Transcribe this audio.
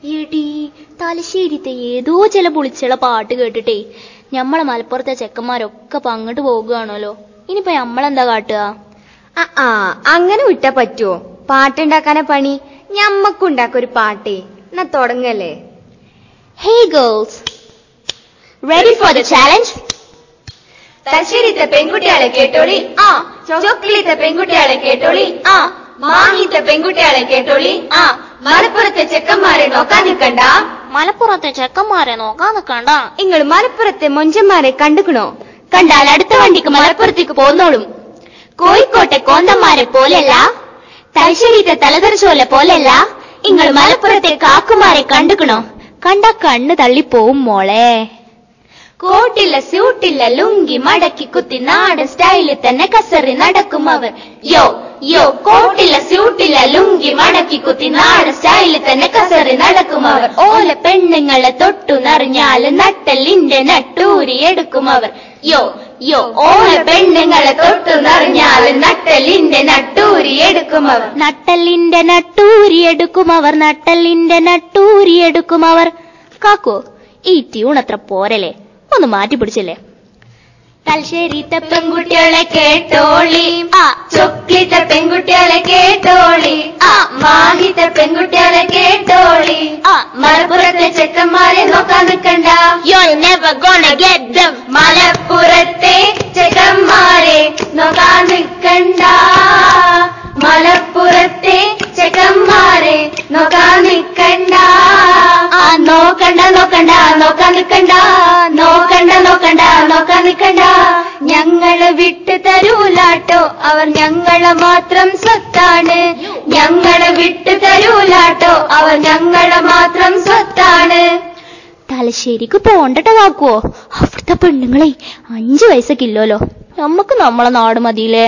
എടി തലശ്ശേരിത്തെ ഏതോ ചില പൊളിച്ചുള്ള പാട്ട് കേട്ടിട്ടേ ഞമ്മളെ മലപ്പുറത്തെ ചെക്കന്മാരൊക്കെ അങ്ങോട്ട് പോകുകയാണല്ലോ. ഇനിയിപ്പോ നമ്മളെന്താ കാട്ടുക? അങ്ങനെ വിട്ടാ പറ്റുവോ? പാട്ടുണ്ടാക്കാനെ പണി. ഞമ്മക്കുണ്ടാക്കൊരു പാട്ടേ. എന്നാ തുടങ്ങല്ലേ? Hey girls, ready for the challenge? തലശ്ശേരിത്തെ പെൺകുട്ടികളെ കേട്ടോളി. ചോക്ലേത്തെ പെൺകുട്ടികളെ കേട്ടോളി. മാഹിത്തെ പെൺകുട്ടികളെ കേട്ടോളി. മലപ്പുറത്തെ ചെക്കന്മാരെ നോക്കാൻ നിൽക്കണ്ട. മലപ്പുറത്തെ ചെക്കന്മാരെ നോക്കാൻ നിൽക്കണ്ട. നിങ്ങൾ മലപ്പുറത്തെ മൊഞ്ചന്മാരെ കണ്ടുക്കണോ? കണ്ടാൽ അടുത്ത വണ്ടിക്ക് മലപ്പുറത്തേക്ക് പോന്നോളും. കോഴിക്കോട്ടെ കോന്തന്മാരെ പോലെയല്ല, തലശ്ശേരിത്തെ തലതെറിച്ചോലെ പോലെയല്ല, നിങ്ങൾ മലപ്പുറത്തെ കാക്കുമാരെ കണ്ടുക്കണോ? കണ്ട കണ്ണ് തള്ളിപ്പോവും മോളെ. കോട്ടില്ല സ്യൂട്ടില്ല ലുങ്കി മടക്കി കുത്തി നാടൻ സ്റ്റൈലിൽ തന്നെ കസറി നടക്കും അവർ. യോ യോ കോട്ടില്ല സ്യൂട്ടില്ല ലുങ്കി മടക്കി കുത്തി നാടൻ സ്റ്റൈലിൽ തന്നെ കസറി നടക്കും അവർ. ഓല പെണ്ണുങ്ങളെ തൊട്ടു നിറഞ്ഞാല് നട്ടലിന്റെ നട്ടൂരി എടുക്കും അവർ. യോ യോ ഓല പെണ്ണുങ്ങളെ തൊട്ടു നിറഞ്ഞാല് നട്ടലിന്റെ നട്ടൂരി എടുക്കും അവർ. നട്ടലിന്റെ നട്ടൂരി എടുക്കും അവർ. നട്ടലിന്റെ നട്ടൂരി എടുക്കും അവർ. കാക്കോ, ഈ ട്യൂൺ അത്ര പോരല്ലേ? ഒന്ന് മാറ്റി പിടിച്ചില്ലേ? തലശ്ശേരിത്തെ പെൺകുട്ടികളെ കേട്ടോളി. ചൊക്ലിത്തെ പെൺകുട്ടികളെ കേട്ടോളി. മാഹിത്തെ പെൺകുട്ടികളെ കേട്ടോളി. മലപ്പുറത്തെ ചെക്കന്മാരെ നോക്കാൻ നിൽക്കണ്ട. You're never gonna get them. മലപ്പുറത്തെ ചെക്കന്മാരെ നോക്കാൻ നിൽക്കണ്ട. മലപ്പുറത്തെ ചെക്കന്മാരെ നോക്കാൻ നിൽക്കണ്ട. നോക്കണ്ട നോക്കണ്ട നോക്കാൻ നിൽക്കണ്ട. നോക്കണ്ട നോക്കണ്ട നോക്കാൻ നിൽക്കണ്ട. ഞങ്ങളെ വിട്ടു തരൂലാട്ടോ അവർ ഞങ്ങളെ മാത്രം സ്വത്താണ്. ഞങ്ങളെ വിട്ടു തരൂലാട്ടോ അവർ ഞങ്ങളെ മാത്രം സ്വത്താണ്. തലശ്ശേരിക്ക് പോണ്ടട്ടോ കാക്കുവോ? അവിടുത്തെ പെണ്ണുങ്ങളെ 5 വയസ്സൊക്കെ ഇല്ലല്ലോ. നമുക്ക് നമ്മളെ നാട് മതിയില്ലേ?